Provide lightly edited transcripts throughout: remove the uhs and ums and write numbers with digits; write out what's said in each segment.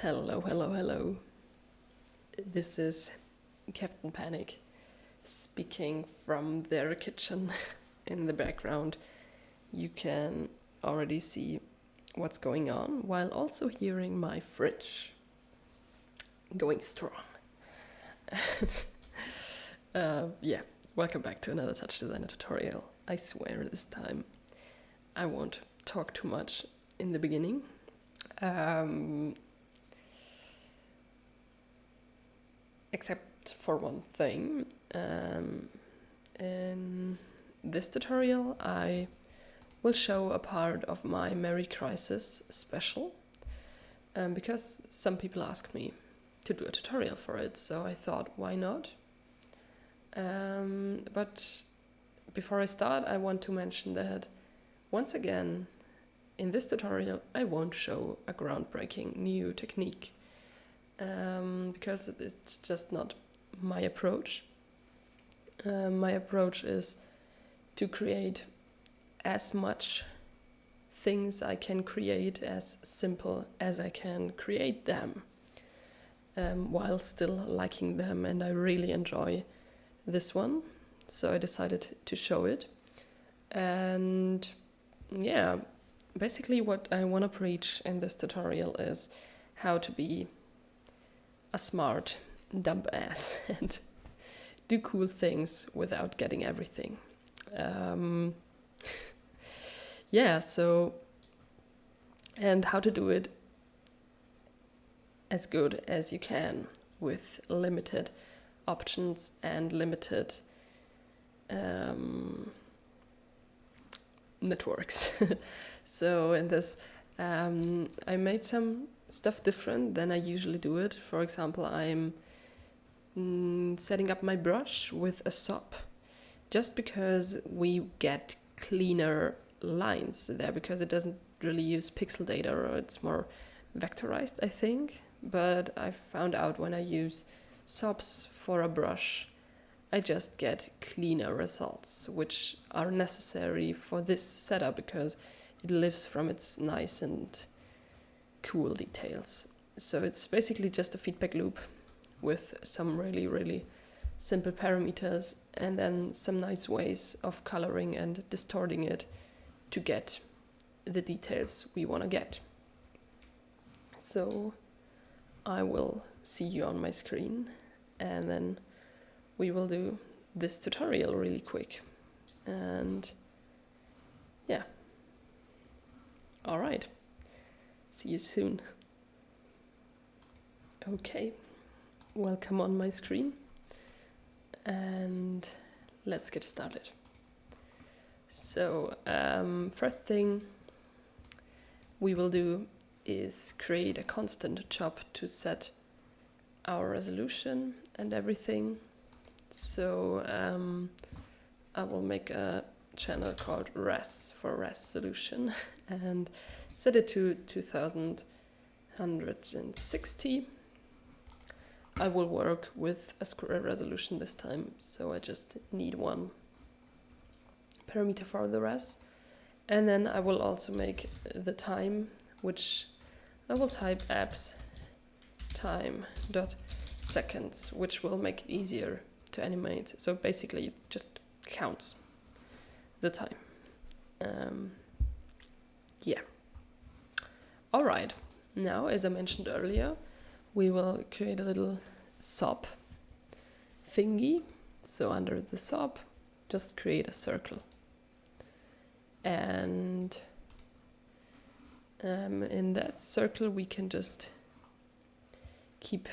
Hello, hello, hello. This is Captain Panic speaking from their kitchen. In the background, you can already see what's going on while also hearing my fridge going strong. Yeah, welcome back to another Touchdesigner tutorial. I swear this time I won't talk too much in the beginning. Except for one thing. In this tutorial I will show a part of my Merry Crisis special because some people asked me to do a tutorial for it, so I thought why not. But before I start, I want to mention that once again in this tutorial I won't show a groundbreaking new technique because it's just not my approach. My approach is to create as much things I can create as simple as I can create them, while still liking them, and I really enjoy this one, so I decided to show it. And yeah, basically what I want to preach in this tutorial is how to be a smart dumb ass and do cool things without getting everything. Yeah, so, and how to do it as good as you can with limited options and limited networks. So in this, I made some stuff different than I usually do it. For example, I'm setting up my brush with a SOP just because we get cleaner lines there, because it doesn't really use pixel data, or it's more vectorized, I think. But I found out when I use SOPs for a brush, I just get cleaner results, which are necessary for this setup because it lives from its nice and cool details. So it's basically just a feedback loop with some really simple parameters and then some nice ways of coloring and distorting it to get the details we want to get. So I will see you on my screen and then we will do this tutorial really quick. And yeah, all right, see you soon. Okay, welcome on my screen and let's get started. So first thing we will do is create a constant chop to set our resolution and everything. So I will make a channel called RAAYS for resolution and set it to 2160. I will work with a square resolution this time, so I just need one parameter for the RAAYS. And then I will also make the time, which I will type apps time.seconds, which will make it easier to animate. So basically it just counts the time. Yeah. All right. Now, as I mentioned earlier, we will create a little SOP thingy. So under the SOP, just create a circle. And in that circle, we can just keep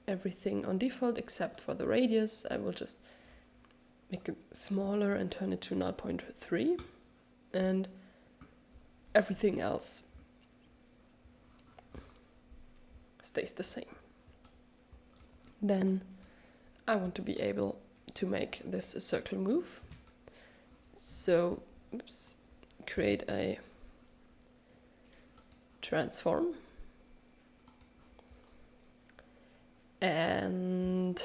everything on default except for the radius. I will just make it smaller and turn it to 0.3, and everything else stays the same. Then I want to be able to make this circle move. So, create a transform. And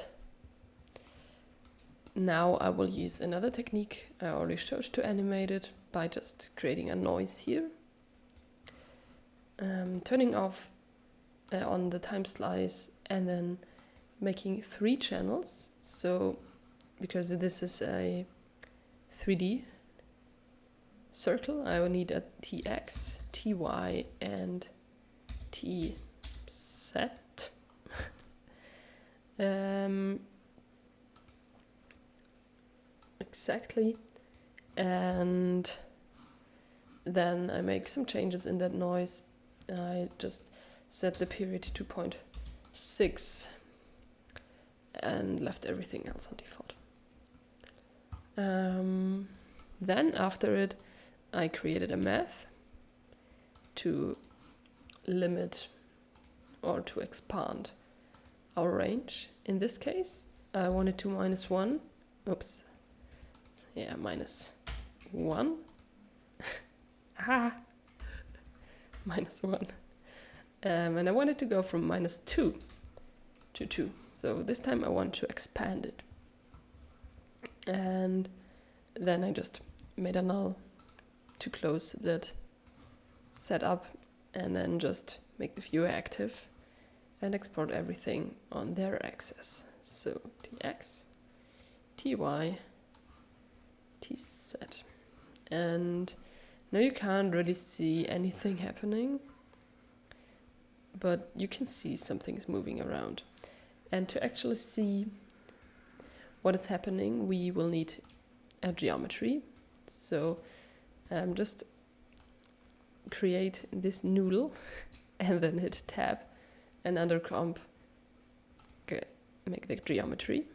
now I will use another technique I already showed to animate it by just creating a noise here. Turning off on the time slice and then making 3 channels. So because this is a 3D circle, I will need a TX, TY and TZ. Exactly. And then I make some changes in that noise. I just set the period to 2.6 and left everything else on default. Then after it, I created a math to limit or to expand our range. In this case, I wanted to -1. Oops. Yeah, -1. -1. And I wanted to go from -2 to 2. So this time I want to expand it. And then I just made a null to close that setup and then just make the viewer active and export everything on their axis. So TX, TY, TZ. And now you can't really see anything happening, but you can see something's moving around. And to actually see what is happening, we will need a geometry. So just create this noodle and then hit tab and under comp make the geometry.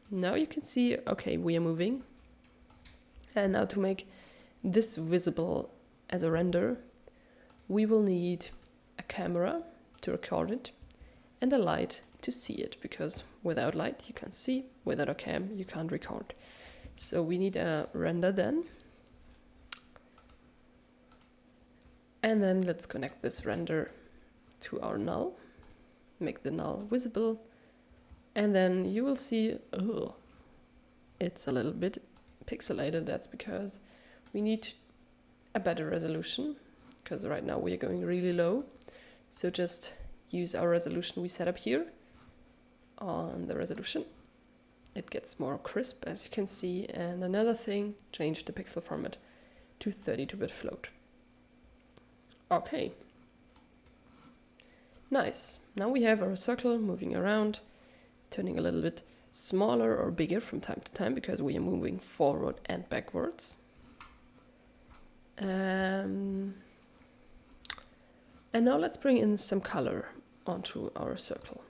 Now you can see, okay, we are moving. And now to make this visible as a render, we will need a camera to record it and a light to see it, because without light you can't see, without a cam you can't record. So we need a render then. And then let's connect this render to our null, make the null visible, and then you will see, oh, it's a little bit pixelated. That's because we need a better resolution, because right now we are going really low. So just use our resolution we set up here on the resolution. It gets more crisp, as you can see. And another thing, change the pixel format to 32-bit float. Okay. Nice. Now we have our circle moving around, turning a little bit smaller or bigger from time to time because we are moving forward and backwards. And now let's bring in some color onto our circle.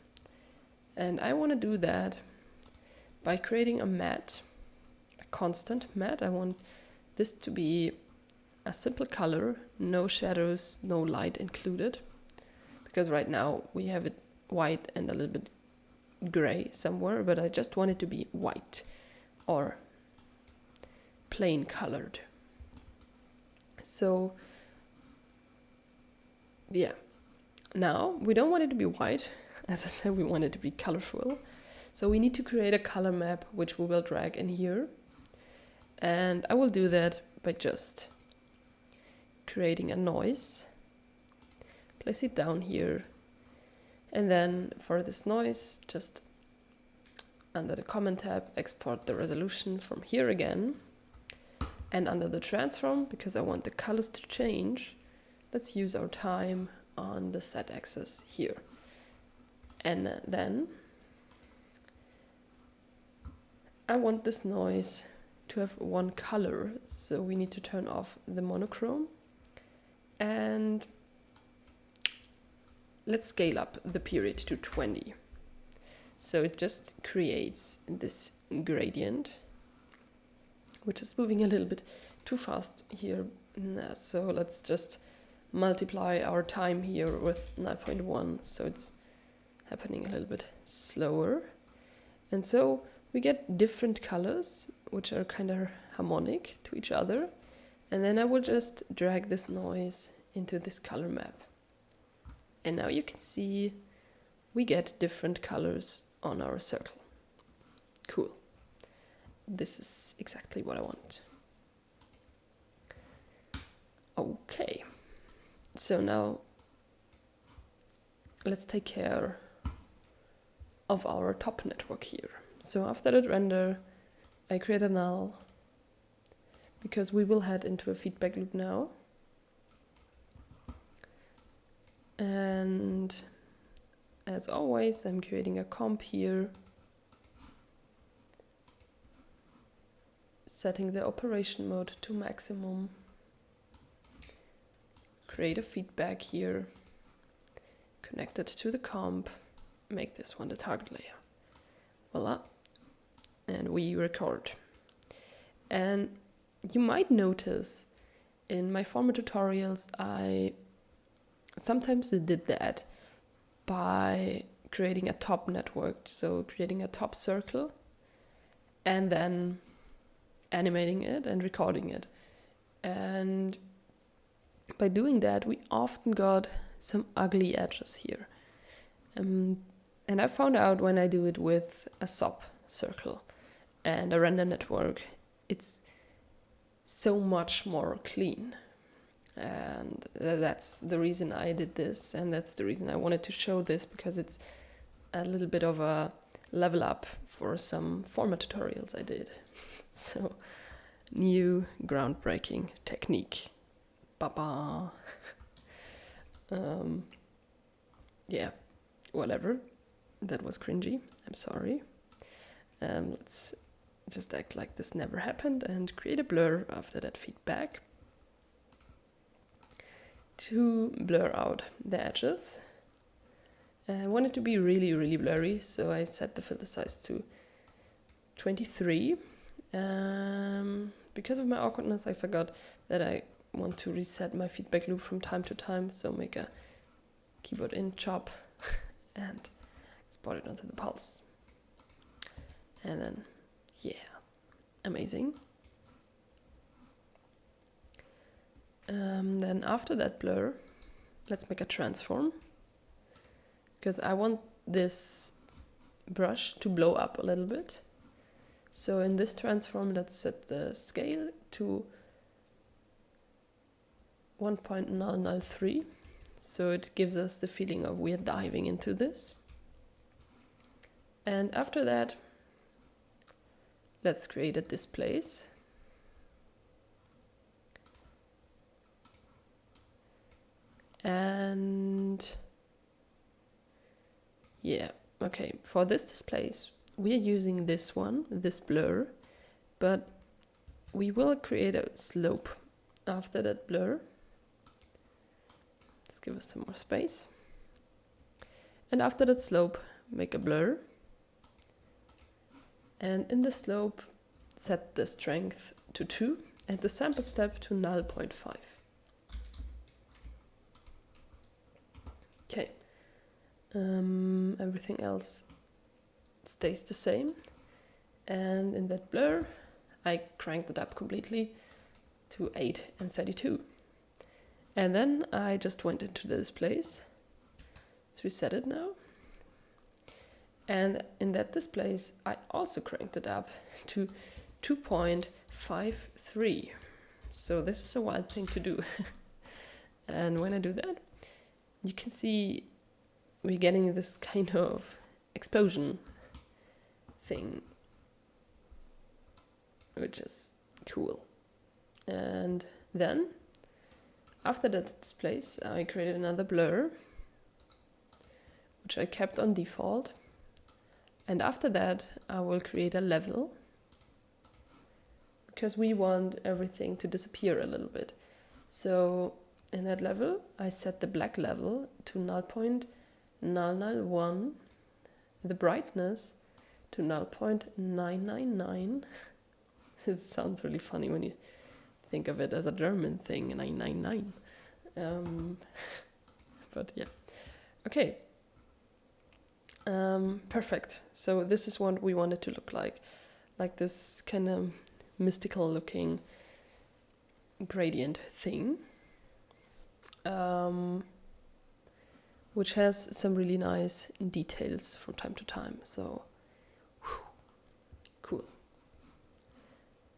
And I want to do that by creating a matte, a constant matte. I want this to be a simple color, no shadows, no light included. Because right now we have it white and a little bit gray somewhere, but I just want it to be white or plain colored. So yeah, now we don't want it to be white. As I said, we want it to be colorful. So we need to create a color map, which we will drag in here. And I will do that by just creating a noise, place it down here. And then for this noise, just under the comment tab, export the resolution from here again. And under the transform, because I want the colors to change, let's use our time on the Z axis here. And then I want this noise to have one color, so we need to turn off the monochrome. And let's scale up the period to 20. So it just creates this gradient, which is moving a little bit too fast here. So let's just multiply our time here with 9.1, so it's happening a little bit slower. And so we get different colors, which are kind of harmonic to each other. And then I will just drag this noise into this color map. And now you can see we get different colors on our circle. Cool. This is exactly what I want. Okay. So now let's take care of our top network here. So after that render, I create a null because we will head into a feedback loop now. And as always, I'm creating a comp here, setting the operation mode to maximum, create a feedback here, connect it to the comp, make this one the target layer. Voila. And we record. And you might notice in my former tutorials, I sometimes did that by creating a top network. So creating a top circle and then animating it and recording it. And by doing that, we often got some ugly edges here. And I found out when I do it with a SOP circle and a render network, it's so much more clean. And that's the reason I did this, and that's the reason I wanted to show this, because it's a little bit of a level up for some former tutorials I did. So, new groundbreaking technique. Ba-ba. Yeah, whatever. That was cringy. I'm sorry. Let's just act like this never happened and create a blur after that feedback to blur out the edges. I want it to be really, really blurry, so I set the filter size to 23. Because of my awkwardness, I forgot that I want to reset my feedback loop from time to time, so make a keyboard in chop and export it onto the pulse. And then, yeah, amazing. Then after that blur, let's make a transform, because I want this brush to blow up a little bit. So in this transform, let's set the scale to 1.003. So it gives us the feeling of we're diving into this. And after that, let's create a displace. And yeah, okay, for this displace, we are using this one, this blur, but we will create a slope after that blur. Let's give us some more space. And after that slope, make a blur. And in the slope, set the strength to 2 and the sample step to 0.5. Okay, everything else stays the same. And in that blur, I cranked it up completely to 8 and 32. And then I just went into this place. Let's reset it now. And in that displace, I also cranked it up to 2.53. So this is a wild thing to do. And when I do that, you can see we're getting this kind of explosion thing, which is cool. And then after that displace, I created another blur, which I kept on default. And after that, I will create a level, because we want everything to disappear a little bit. So in that level, I set the black level to 0.001, the brightness to 0.999. It sounds really funny when you think of it as a German thing, 999. But yeah, okay. Perfect. So this is what we want it to look like this kind of mystical looking gradient thing, which has some really nice details from time to time. So, whew, cool.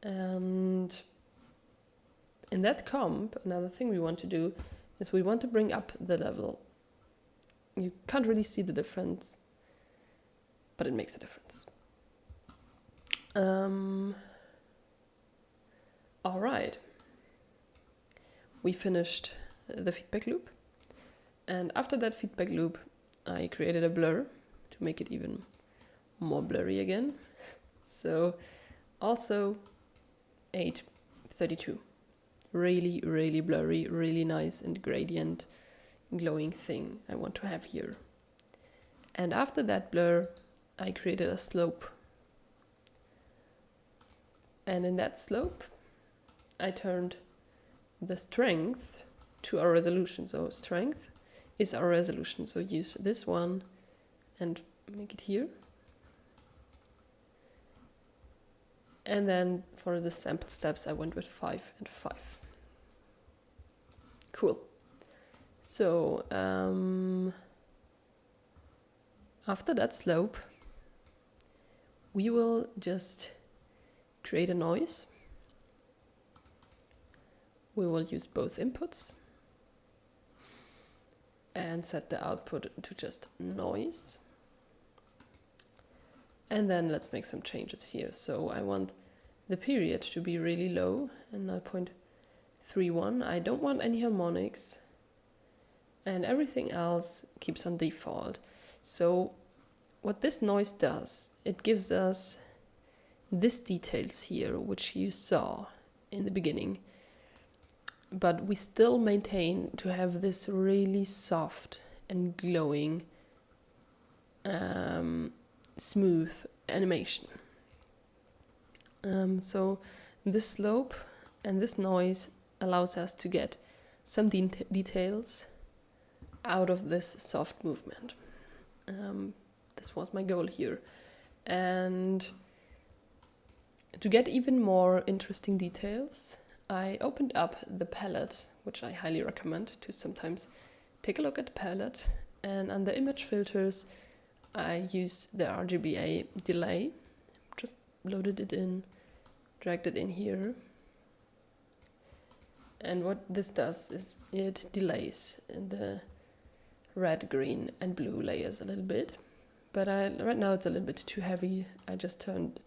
And in that comp, another thing we want to do is we want to bring up the level you can't really see the difference, but it makes a difference. All right, we finished the feedback loop, and after that feedback loop I created a blur to make it even more blurry again. So also 832, really blurry, really nice and gradient glowing thing I want to have here. And after that blur I created a slope, and in that slope I turned the strength to our resolution. So strength is our resolution, so use this one and make it here. And then for the sample steps I went with 5 and 5. Cool. So after that slope we will just create a noise. We will use both inputs and set the output to just noise. And then let's make some changes here. So I want the period to be really low and 0.31. I don't want any harmonics, and everything else keeps on default. So what this noise does, it gives us this details here, which you saw in the beginning, but we still maintain to have this really soft and glowing smooth animation. So this slope and this noise allows us to get some details out of this soft movement. This was my goal here. And to get even more interesting details, I opened up the palette, which I highly recommend to sometimes take a look at the palette. And under image filters, I used the RGBA delay, just loaded it in, dragged it in here. And what this does is it delays the red, green and blue layers a little bit. But right now it's a little bit too heavy. I just turned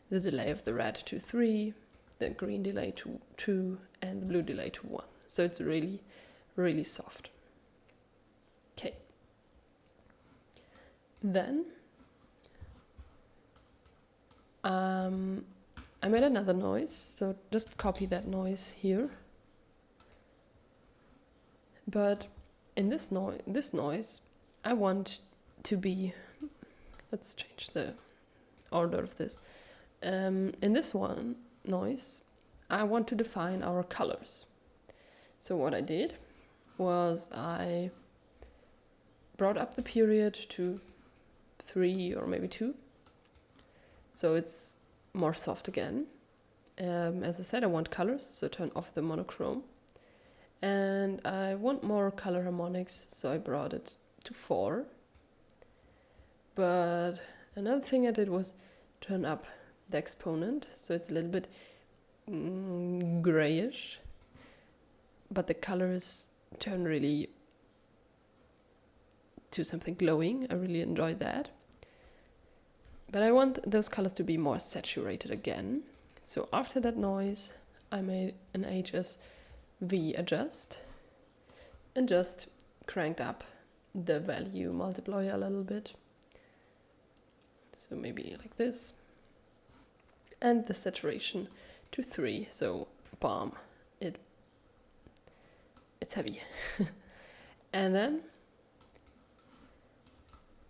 the delay of the red to 3, the green delay to 2 and the blue delay to 1. So it's really soft. Okay. Then I made another noise, so just copy that noise here. But in this noise I want to be, let's change the order of this. In this one noise I want to define our colors. So what I did was I brought up the period to 3 or maybe 2, so it's more soft again. As I said, I want colors, so turn off the monochrome, and I want more color harmonics, so I brought it to 4. But another thing I did was turn up the exponent, so it's a little bit grayish, but the colors turn really to something glowing. I really enjoyed that. But I want those colors to be more saturated again. So after that noise, I made an HSV adjust and just cranked up the value multiplier a little bit. So maybe like this. And the saturation to 3, so bam, it's heavy. And then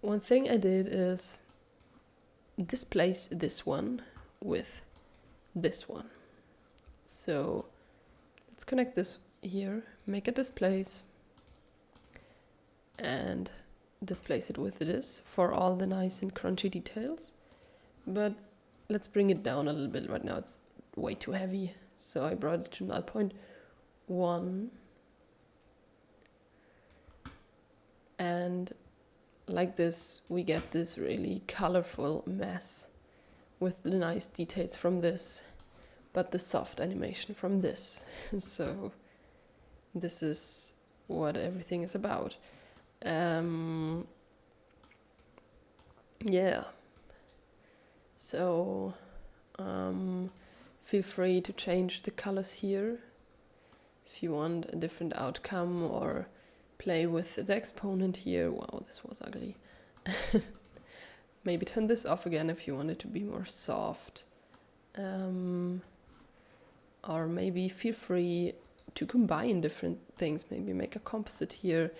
one thing I did is displace this one with this one. So let's connect this here, make a displace, and displace it with this for all the nice and crunchy details. But let's bring it down a little bit. Right now it's way too heavy, so I brought it to 0.1, and like this we get this really colorful mess with the nice details from this, but the soft animation from this. So this is what everything is about. Yeah, so feel free to change the colors here if you want a different outcome, or play with the exponent here. Wow, this was ugly. Maybe turn this off again if you want it to be more soft. Or maybe feel free to combine different things. Maybe make a composite here,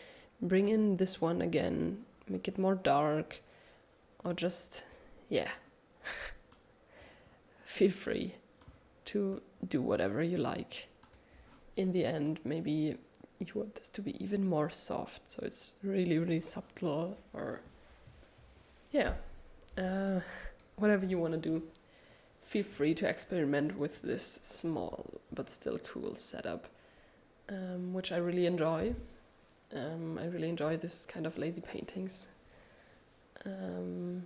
bring in this one again, make it more dark, or just, yeah. Feel free to do whatever you like. In the end, maybe you want this to be even more soft, so it's really, really subtle, or yeah, whatever you want to do. Feel free to experiment with this small but still cool setup, which I really enjoy. I really enjoy this kind of lazy paintings. And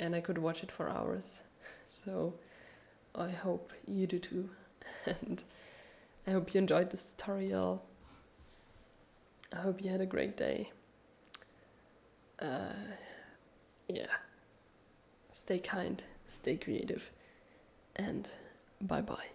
I could watch it for hours. So I hope you do too. And I hope you enjoyed this tutorial. I hope you had a great day. Yeah. Stay kind, stay creative, and bye-bye.